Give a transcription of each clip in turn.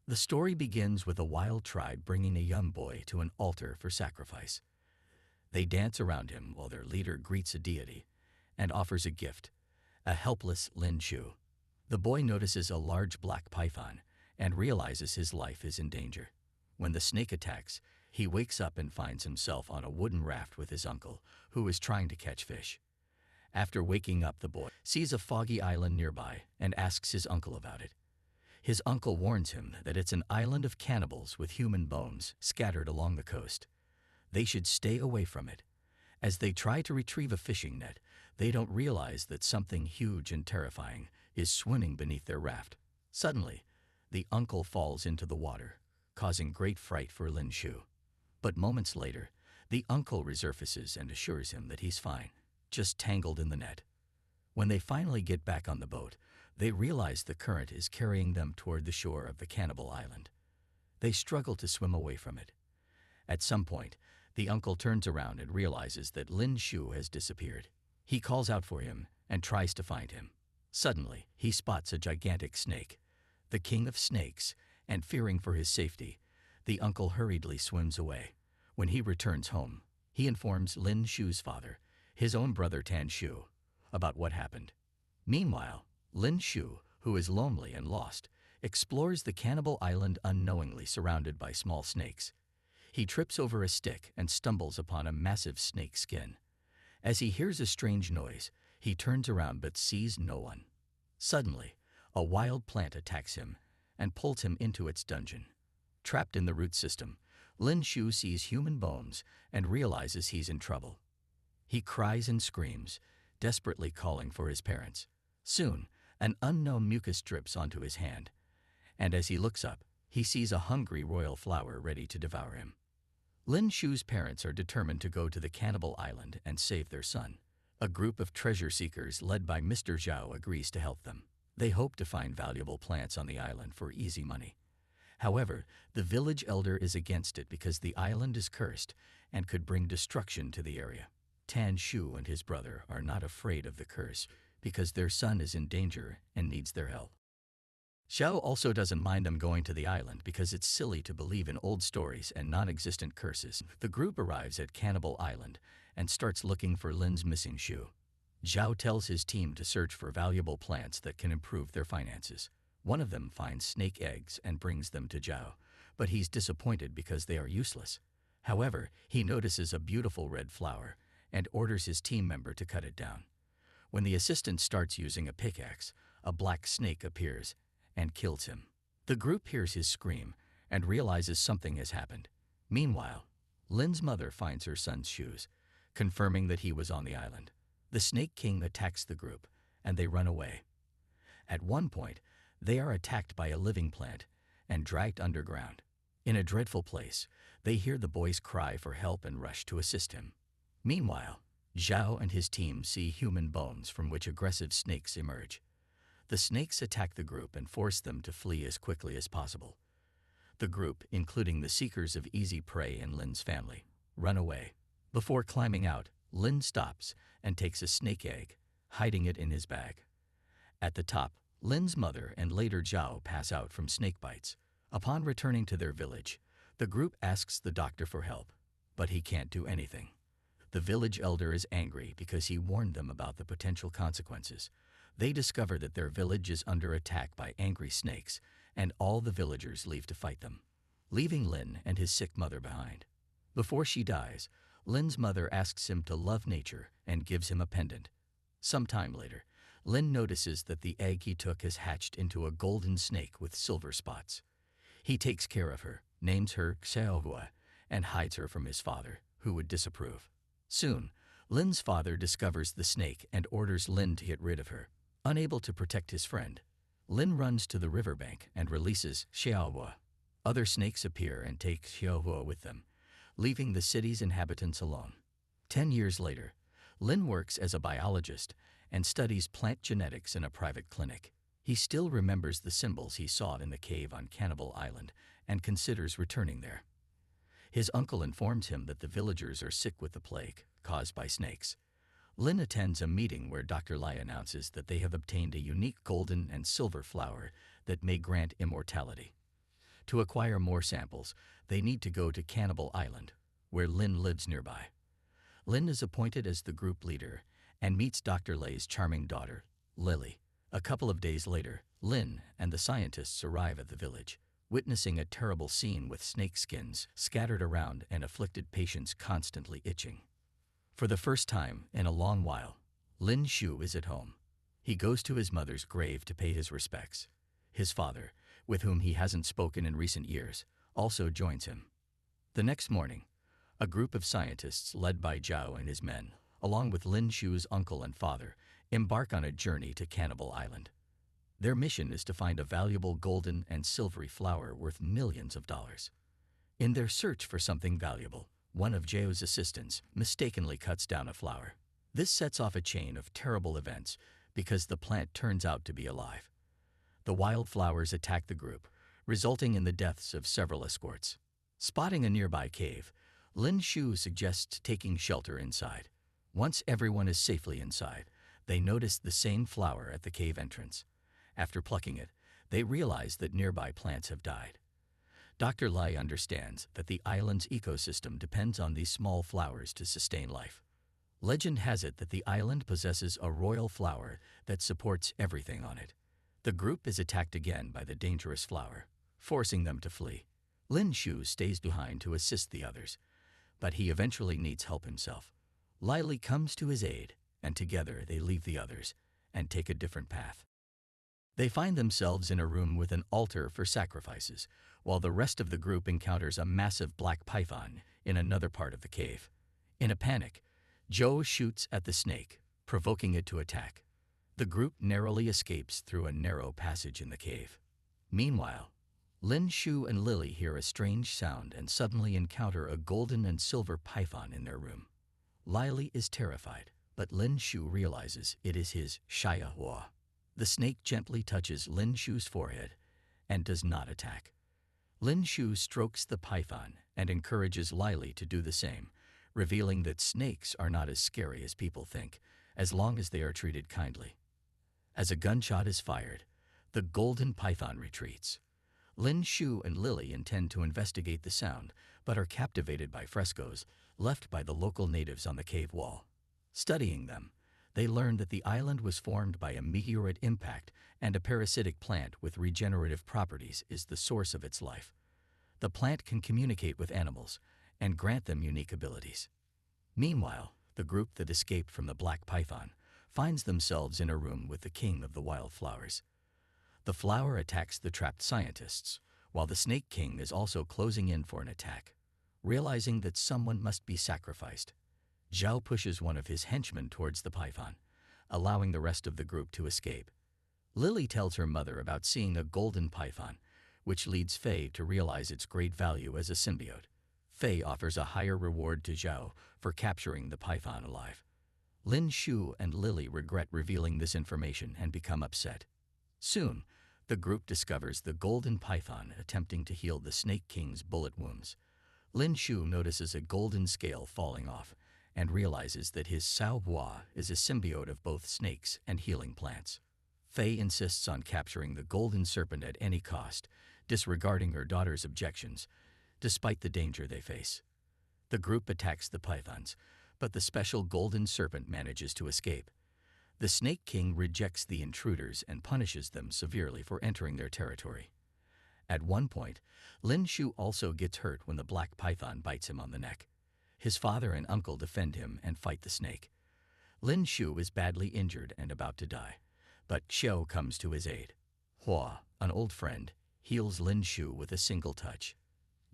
The story begins with a wild tribe bringing a young boy to an altar for sacrifice. They dance around him while their leader greets a deity and offers a gift, a helpless Lin Shu. The boy notices a large black python and realizes his life is in danger. When the snake attacks, he wakes up and finds himself on a wooden raft with his uncle, who is trying to catch fish. After waking up, the boy sees a foggy island nearby and asks his uncle about it. His uncle warns him that it's an island of cannibals with human bones scattered along the coast. They should stay away from it. As they try to retrieve a fishing net, they don't realize that something huge and terrifying is swimming beneath their raft. Suddenly, the uncle falls into the water, causing great fright for Lin Shu. But moments later, the uncle resurfaces and assures him that he's fine, just tangled in the net. When they finally get back on the boat, they realize the current is carrying them toward the shore of the cannibal island. They struggle to swim away from it. At some point, the uncle turns around and realizes that Lin Shu has disappeared. He calls out for him and tries to find him. Suddenly, he spots a gigantic snake, the king of snakes, and fearing for his safety, the uncle hurriedly swims away. When he returns home, he informs Lin Shu's father, his own brother Tan Shu, about what happened. Meanwhile, Lin Shu, who is lonely and lost, explores the cannibal island unknowingly surrounded by small snakes. He trips over a stick and stumbles upon a massive snake skin. As he hears a strange noise, he turns around but sees no one. Suddenly, a wild plant attacks him and pulls him into its dungeon. Trapped in the root system, Lin Shu sees human bones and realizes he's in trouble. He cries and screams, desperately calling for his parents. Soon, an unknown mucus drips onto his hand, and as he looks up, he sees a hungry royal flower ready to devour him. Lin Shu's parents are determined to go to the cannibal island and save their son. A group of treasure seekers led by Mr. Zhao agrees to help them. They hope to find valuable plants on the island for easy money. However, the village elder is against it because the island is cursed and could bring destruction to the area. Tan Shu and his brother are not afraid of the curse because their son is in danger and needs their help. Xiao also doesn't mind them going to the island because it's silly to believe in old stories and non-existent curses. The group arrives at Cannibal Island and starts looking for Lin's missing shoe. Zhao tells his team to search for valuable plants that can improve their finances. One of them finds snake eggs and brings them to Zhao, but he's disappointed because they are useless. However, he notices a beautiful red flower and orders his team member to cut it down. When the assistant starts using a pickaxe, a black snake appears and kills him. The group hears his scream and realizes something has happened. Meanwhile, Lin's mother finds her son's shoes, confirming that he was on the island. The Snake King attacks the group, and they run away. At one point, they are attacked by a living plant and dragged underground. In a dreadful place, they hear the boy's cry for help and rush to assist him. Meanwhile, Zhao and his team see human bones from which aggressive snakes emerge. The snakes attack the group and force them to flee as quickly as possible. The group, including the seekers of easy prey and Lin's family, run away. Before climbing out, Lin stops and takes a snake egg, hiding it in his bag. At the top, Lin's mother and later Zhao pass out from snake bites. Upon returning to their village, the group asks the doctor for help, but he can't do anything. The village elder is angry because he warned them about the potential consequences. They discover that their village is under attack by angry snakes, and all the villagers leave to fight them, leaving Lin and his sick mother behind. Before she dies, Lin's mother asks him to love nature and gives him a pendant. Some time later, Lin notices that the egg he took has hatched into a golden snake with silver spots. He takes care of her, names her Xiaohua, and hides her from his father, who would disapprove. Soon, Lin's father discovers the snake and orders Lin to get rid of her. Unable to protect his friend, Lin runs to the riverbank and releases Xiaohua. Other snakes appear and take Xiaohua with them, leaving the city's inhabitants alone. 10 years later, Lin works as a biologist and studies plant genetics in a private clinic. He still remembers the symbols he saw in the cave on Cannibal Island and considers returning there. His uncle informs him that the villagers are sick with the plague caused by snakes. Lin attends a meeting where Dr. Lai announces that they have obtained a unique golden and silver flower that may grant immortality. To acquire more samples, they need to go to Cannibal Island, where Lin lives nearby. Lin is appointed as the group leader and meets Dr. Lay's charming daughter, Lily. A couple of days later, Lin and the scientists arrive at the village, witnessing a terrible scene with snake skins scattered around and afflicted patients constantly itching. For the first time in a long while, Lin Shu is at home. He goes to his mother's grave to pay his respects. His father, with whom he hasn't spoken in recent years, also joins him. The next morning, a group of scientists led by Zhao and his men, along with Lin Shu's uncle and father, embark on a journey to Cannibal Island. Their mission is to find a valuable golden and silvery flower worth millions of dollars. In their search for something valuable, one of Zhao's assistants mistakenly cuts down a flower. This sets off a chain of terrible events because the plant turns out to be alive. The wildflowers attack the group, resulting in the deaths of several escorts. Spotting a nearby cave, Lin Shu suggests taking shelter inside. Once everyone is safely inside, they notice the same flower at the cave entrance. After plucking it, they realize that nearby plants have died. Dr. Lai understands that the island's ecosystem depends on these small flowers to sustain life. Legend has it that the island possesses a royal flower that supports everything on it. The group is attacked again by the dangerous flower, forcing them to flee. Lin Shu stays behind to assist the others, but he eventually needs help himself. Lily comes to his aid, and together they leave the others and take a different path. They find themselves in a room with an altar for sacrifices, while the rest of the group encounters a massive black python in another part of the cave. In a panic, Zhou shoots at the snake, provoking it to attack. The group narrowly escapes through a narrow passage in the cave. Meanwhile, Lin Shu and Lily hear a strange sound and suddenly encounter a golden and silver python in their room. Lily is terrified, but Lin Shu realizes it is his Shia Hua. The snake gently touches Lin Shu's forehead and does not attack. Lin Shu strokes the python and encourages Lily to do the same, revealing that snakes are not as scary as people think, as long as they are treated kindly. As a gunshot is fired, the golden python retreats. Lin Shu and Lily intend to investigate the sound, but are captivated by frescoes left by the local natives on the cave wall. Studying them, they learn that the island was formed by a meteorite impact and a parasitic plant with regenerative properties is the source of its life. The plant can communicate with animals and grant them unique abilities. Meanwhile, the group that escaped from the black python finds themselves in a room with the king of the wildflowers. The flower attacks the trapped scientists, while the Snake King is also closing in for an attack. Realizing that someone must be sacrificed, Zhao pushes one of his henchmen towards the python, allowing the rest of the group to escape. Lily tells her mother about seeing a golden python, which leads Fei to realize its great value as a symbiote. Fei offers a higher reward to Zhao for capturing the python alive. Lin Shu and Lily regret revealing this information and become upset. Soon, the group discovers the golden python attempting to heal the Snake King's bullet wounds. Lin Shu notices a golden scale falling off and realizes that his Sao Hua is a symbiote of both snakes and healing plants. Fei insists on capturing the golden serpent at any cost, disregarding her daughter's objections, despite the danger they face. The group attacks the pythons, but the special golden serpent manages to escape. The Snake King rejects the intruders and punishes them severely for entering their territory. At one point, Lin Shu also gets hurt when the black python bites him on the neck. His father and uncle defend him and fight the snake. Lin Shu is badly injured and about to die, but Xiao comes to his aid. Hua, an old friend, heals Lin Shu with a single touch.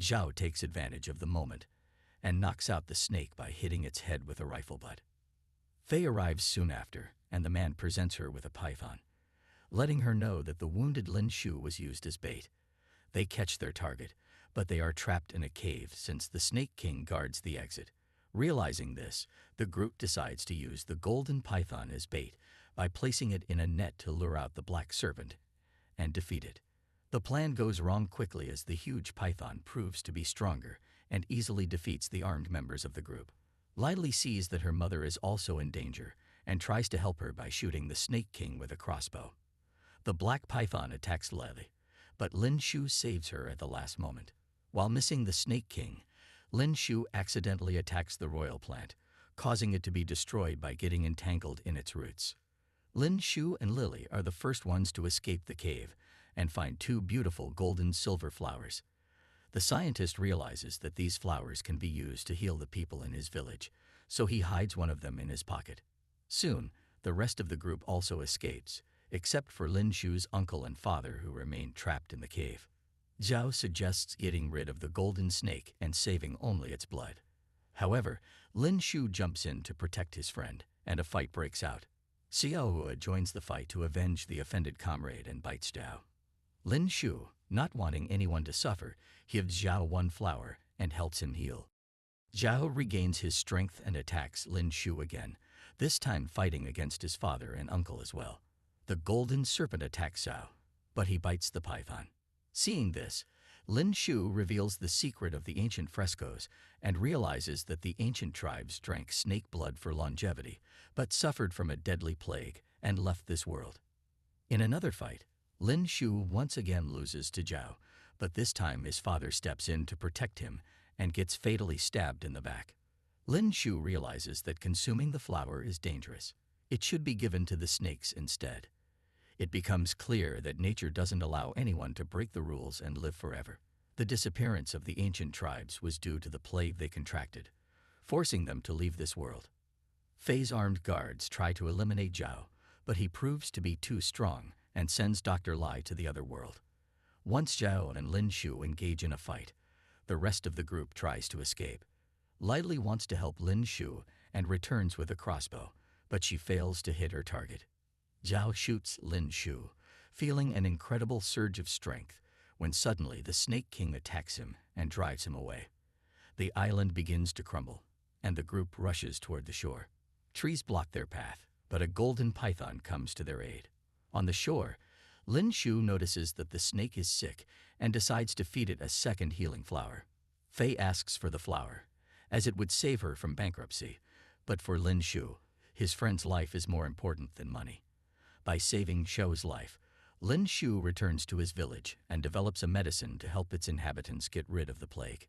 Zhao takes advantage of the moment and knocks out the snake by hitting its head with a rifle butt. Fei arrives soon after, and the man presents her with a python, letting her know that the wounded Lin Shu was used as bait. They catch their target, but they are trapped in a cave since the Snake King guards the exit. Realizing this, the group decides to use the golden python as bait by placing it in a net to lure out the black serpent and defeat it. The plan goes wrong quickly as the huge python proves to be stronger and easily defeats the armed members of the group. Lily sees that her mother is also in danger and tries to help her by shooting the Snake King with a crossbow. The black python attacks Lily, but Lin Shu saves her at the last moment. While missing the Snake King, Lin Shu accidentally attacks the royal plant, causing it to be destroyed by getting entangled in its roots. Lin Shu and Lily are the first ones to escape the cave and find two beautiful golden-silver flowers. The scientist realizes that these flowers can be used to heal the people in his village, so he hides one of them in his pocket. Soon, the rest of the group also escapes, except for Lin Shu's uncle and father who remain trapped in the cave. Zhao suggests getting rid of the golden snake and saving only its blood. However, Lin Shu jumps in to protect his friend, and a fight breaks out. Xiaohua joins the fight to avenge the offended comrade and bites Zhao. Lin Shu, not wanting anyone to suffer, gives Zhao one flower and helps him heal. Zhao regains his strength and attacks Lin Shu again, this time fighting against his father and uncle as well. The golden serpent attacks Zhao, but he bites the python. Seeing this, Lin Shu reveals the secret of the ancient frescoes and realizes that the ancient tribes drank snake blood for longevity, but suffered from a deadly plague and left this world. In another fight, Lin Shu once again loses to Zhao, but this time his father steps in to protect him and gets fatally stabbed in the back. Lin Shu realizes that consuming the flower is dangerous. It should be given to the snakes instead. It becomes clear that nature doesn't allow anyone to break the rules and live forever. The disappearance of the ancient tribes was due to the plague they contracted, forcing them to leave this world. Fei's armed guards try to eliminate Zhao, but he proves to be too strong and sends Dr. Lai to the other world. Once Zhao and Lin Shu engage in a fight, the rest of the group tries to escape. Li wants to help Lin Shu and returns with a crossbow, but she fails to hit her target. Zhao shoots Lin Shu, feeling an incredible surge of strength, when suddenly the Snake King attacks him and drives him away. The island begins to crumble, and the group rushes toward the shore. Trees block their path, but a golden python comes to their aid. On the shore, Lin Shu notices that the snake is sick and decides to feed it a second healing flower. Fei asks for the flower, as it would save her from bankruptcy, but for Lin Shu, his friend's life is more important than money. By saving Shou's life, Lin Shu returns to his village and develops a medicine to help its inhabitants get rid of the plague.